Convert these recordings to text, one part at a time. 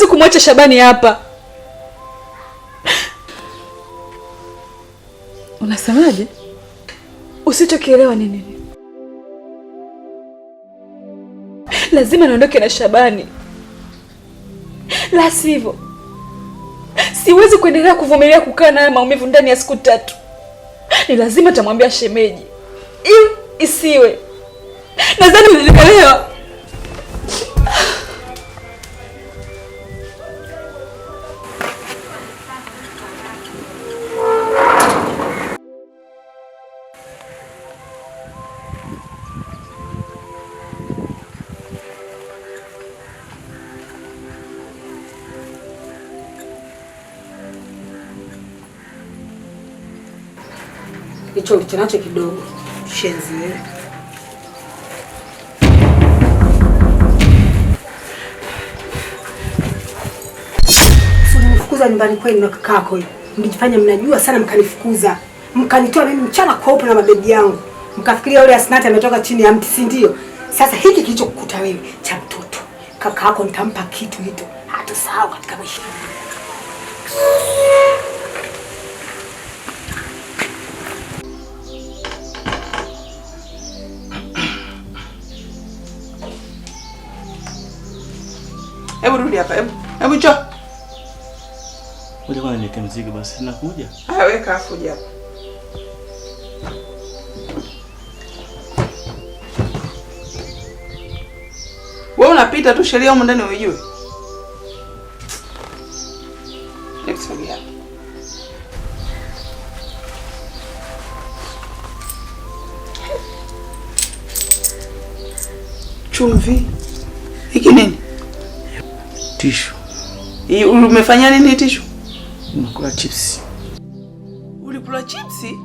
siwezi kumwacha Shabani hapa. Unasemaje? Usichokielewa ni nini? Lazima niondoke na Shabani, la sivyo siwezi kuendelea kuvumilia kukaa naye maumivu ndani ya siku 3. Ni lazima tamwambia shemeji, ili isiwe. Nadhani unielewa. Hicho ulichonacho kidogo shenzi wewe. Mfukuza nyumbani kwenu na kakako. Mlijifanya mnajua sana mkanifukuza. Mkanitoa mimi mchana kweupe na mabegi yangu. Mkafikiria yule Asnati ametoka chini ya mti, si ndio? Sasa hiki kilichokukuta wewe cha mtoto. Kakako nitampa kitu hicho. Hatusahau katika maisha. Hebu rudi hapa, hebu njoo. Ulikuwa unaniletea mzigo basi nakuja. Weka afu hapa. Wewe unapita tu sheria huko ndani unijue. Hebu sogea. Chumvi. Hiki nini? Tishu. Hii umefanya nini tishu? Unakula chips. Ulikula chipsi?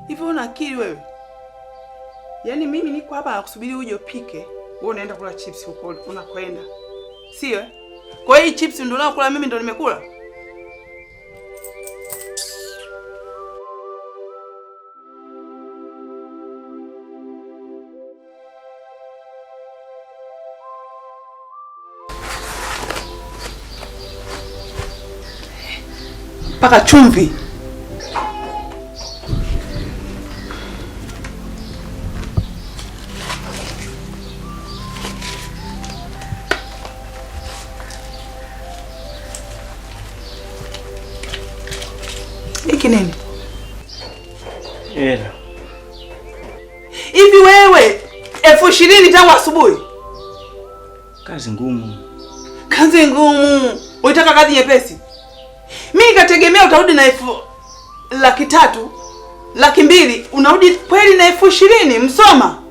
Hivyo una akili wewe? Yaani mimi niko hapa nakusubiri uje upike, wewe unaenda kula chips huko unakwenda. Sio? Kwa hiyo chips ndio unakula, mimi ndio nimekula? Paka chumvi. Hiki nini? Hela. Hivi wewe 20,000 tangu asubuhi? Kazi ngumu. Kazi ngumu. Unataka kazi nyepesi? Mimi nikategemea utarudi na 300,000, 200,000, unarudi kweli na 20,000 Msoma?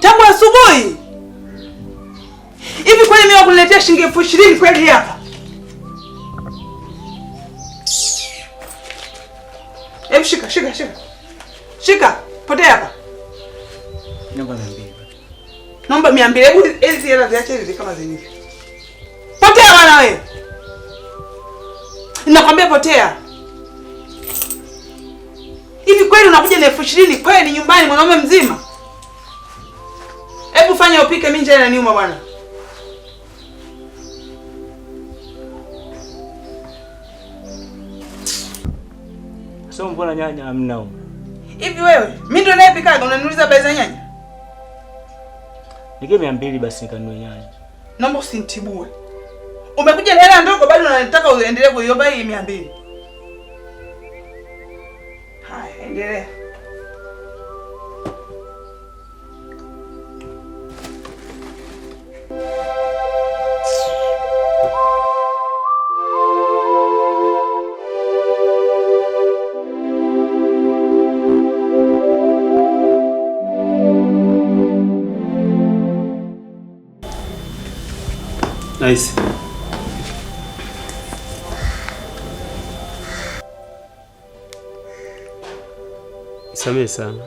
Tangu asubuhi. Hivi kweli mimi wakuletea shilingi 20,000 kweli hapa? Hebu shika. Shika, potea hapa. Naomba 200. Naomba 200. Hebu hizi hela ziache hizi kama zilivyo. Potea bwana wewe. Nakwambia potea. Hivi kweli unakuja na 20,000 kweli nyumbani mwanaume mzima? Hebu fanya upike, mimi njaa inaniuma bwana. Sasa mbona nyanya hamna huko? Hivi wewe, mimi ndo naepikaga unaniuliza bei za nyanya? Nige 200 basi nikanunue nyanya. Naomba usinitibue. Umekuja na hela ndogo bado unataka uendelee kuiomba hii 200. Haya, endelea. Nice. Samehe sana.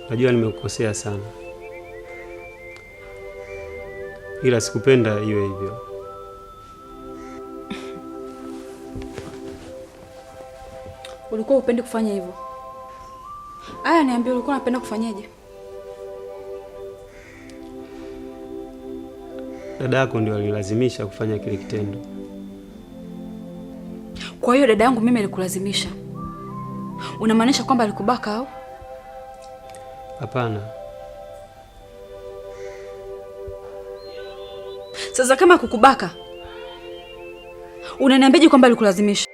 Najua nimekukosea sana. Ila sikupenda iwe hivyo. Ulikuwa upendi kufanya hivyo? Aya, niambie ulikuwa unapenda kufanyaje? dada yako ndio alilazimisha kufanya kile kitendo. Kwa hiyo dada yangu mimi alikulazimisha? Unamaanisha kwamba alikubaka au? Hapana. Sasa kama kukubaka, unaniambiaje kwamba alikulazimisha?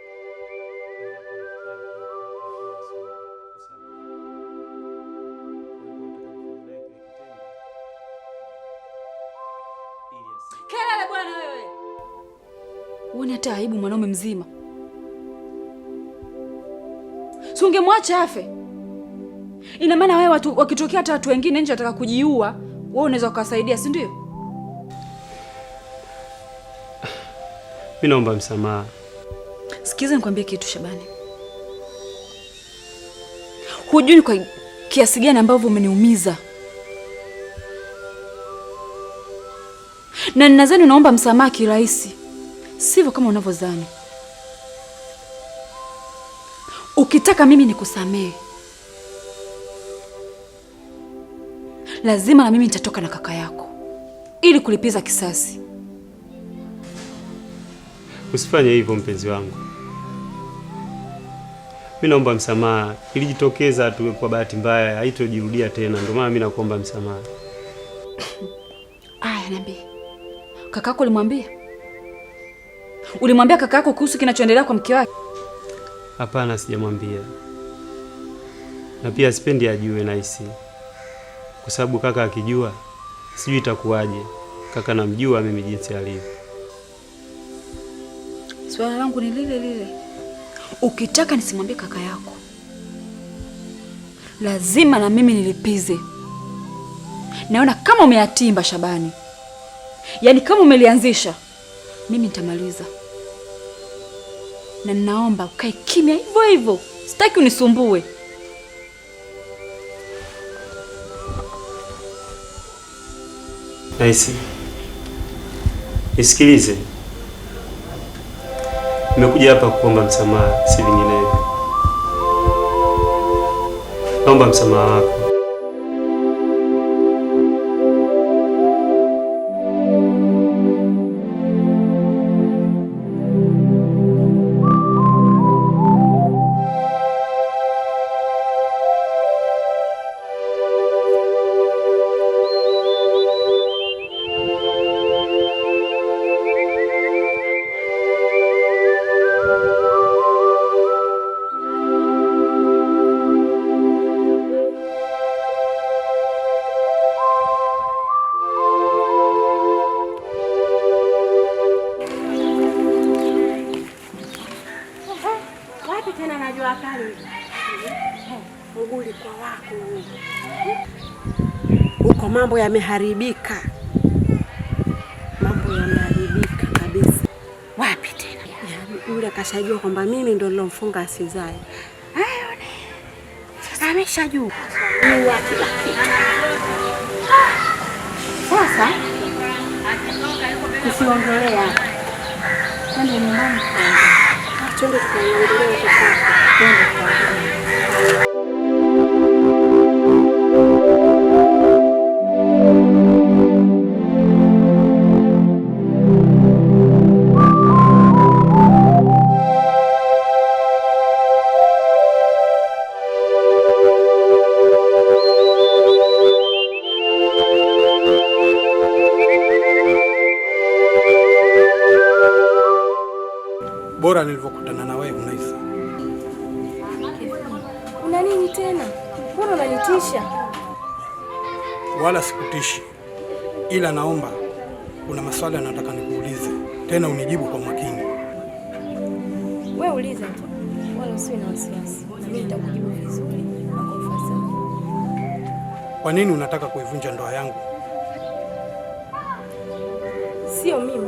Kelele bwana wewe. Uone hata aibu mwanaume mzima. Si ungemwacha afe? Ina maana wewe watu wakitokea hata watu wengine nje wataka kujiua, wewe unaweza ukasaidia, si ndio? Mimi naomba msamaha. Sikiza nikwambie kitu Shabani. Hujui kwa kiasi gani ambavyo umeniumiza. Na ninadhani unaomba msamaha kirahisi. Sivyo kama unavyodhani. Ukitaka mimi nikusamehe, lazima na mimi nitatoka na kaka yako ili kulipiza kisasi. Usifanye hivyo mpenzi wangu. Mimi naomba msamaha. Ilijitokeza tu kwa bahati mbaya, haitojirudia tena. Ndio maana mimi nakuomba msamaha. Aya, niambie. Kakako ulimwambia? Ulimwambia kakako kuhusu kinachoendelea kwa mke wake? Hapana, sijamwambia. Na pia sipendi ajue nahisi. Kwa sababu kaka akijua, sijui itakuwaje. Kaka namjua mimi jinsi alivyo. Swala langu ni lile lile. Ukitaka nisimwambie kaka yako, lazima na mimi nilipize. Naona kama umeyatimba Shabani. Yaani kama umelianzisha, mimi nitamaliza. Na ninaomba ukae kimya hivyo hivyo. Sitaki unisumbue. Naisi. Nisikilize. Nimekuja hapa kuomba msamaha, si vinginevyo. Naomba msamaha wako. Uko mambo yameharibika. Mambo yameharibika kabisa. Wapi tena? Yaani yule akashajua kwamba mimi ndo nilomfunga asizae. Hayo ni. Ameshajua. Ni wapi lakini. Sasa tusiongolea. Twende nyumbani kwanza. Twende tukaongelee kwa. Twende kwa. Bora nilivyokutana na wewe Naisa. Una nini tena? Mbona unanitisha? Wala sikutishi. Ila naomba kuna maswali nataka nikuulize. Tena unijibu kwa makini. Wewe uliza tu. Wala usiwe na wasiwasi. Na mimi nitakujibu vizuri na kwa ufasaha. Kwa nini unataka kuivunja ndoa yangu? Sio mimi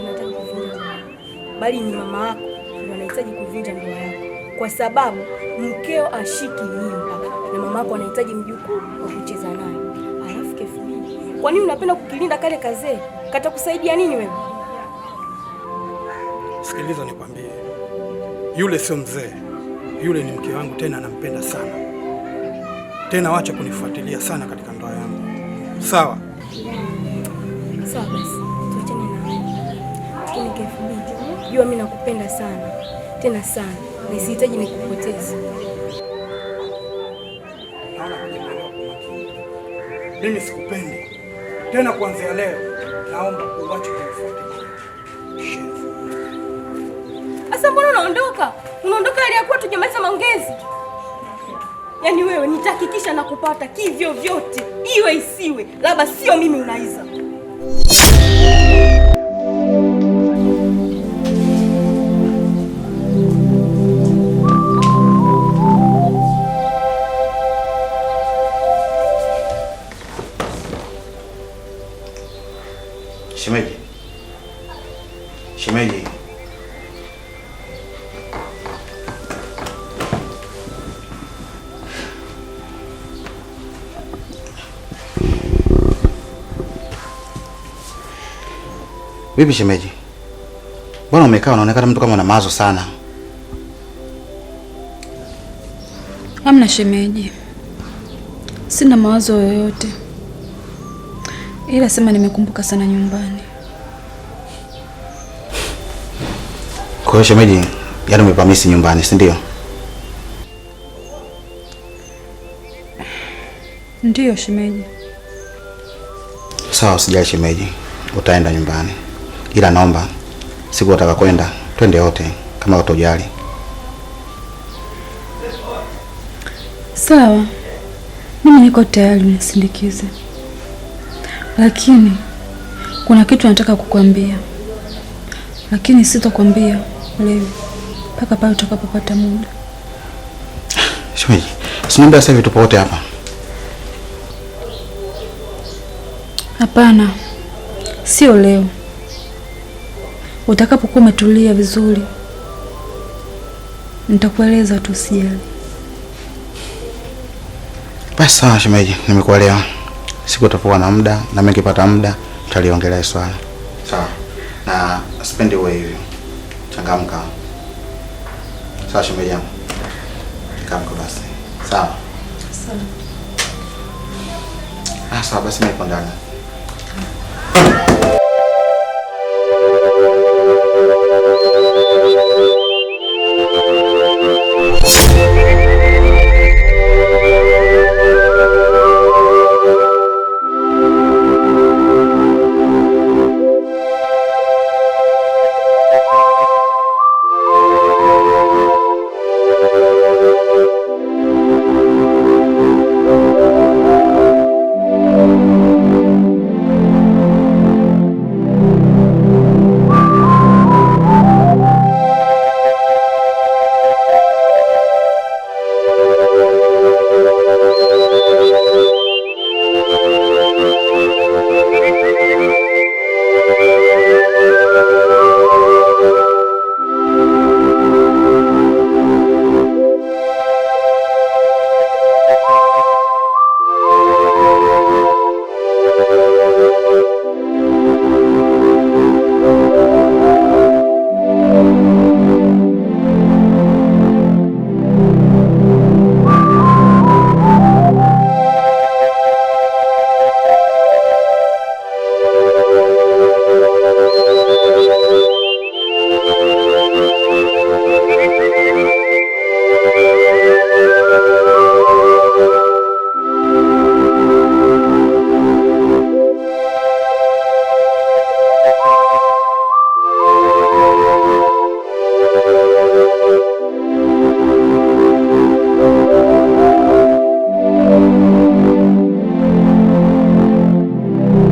nataka kuvunja ndoa, bali ni mama yako ndio anahitaji kuvunja ndoa yako, kwa sababu mkeo ashiki mimba na mama yako anahitaji mjukuu wa kucheza naye. Alafu Kefu, kwa nini unapenda kukilinda kale kazee? Katakusaidia nini wewe? Sikiliza nikwambie. Yule sio mzee. Yule ni mke wangu, tena nampenda sana. Tena wacha kunifuatilia sana katika ndoa yangu. Sawa? Sawa basi, tuachane na hayo. Lakini KFB, jua mimi nakupenda sana. Tena sana. Na sihitaji nikupoteze. Mimi sikupendi. Tena kuanzia leo naomba uache kunifuatilia. Asa mbona unaondoka? Unaondoka hali ya kuwa tujamaliza maongezi. Yaani wewe nitahakikisha nakupata kivyo vyote. Iwe isiwe, labda sio mimi unaiza. Shemeji. Shemeji. Vipi shemeji? Mbona umekaa unaonekana mtu kama una mawazo sana? Hamna shemeji. Sina mawazo yoyote. Ila sema nimekumbuka sana nyumbani. Kwa hiyo shemeji, yaani umepamisi nyumbani, si ndio? Ndiyo shemeji. Sawa, usijali shemeji. Utaenda nyumbani. Ila naomba siku utaka kwenda, twende wote kama utojali. Sawa. Mimi niko tayari unisindikize. Lakini kuna kitu nataka kukwambia. Lakini sitakwambia leo mpaka pale utakapopata muda. Shemeji, sinaambia sasa hivi tupo wote hapa. Hapana. Sio leo. Utakapokuwa umetulia vizuri nitakueleza tu, usijali. Basi sawa shemeji, nimekuelewa. Siku utakuwa na muda na mimi nikipata muda tutaliongelea swala. Sawa. Na sipendi wewe hivyo. Changamka. Sawa shemeji yangu. Changamka basi. Sawa. Sawa. Sawa basi mimi nipo ndani.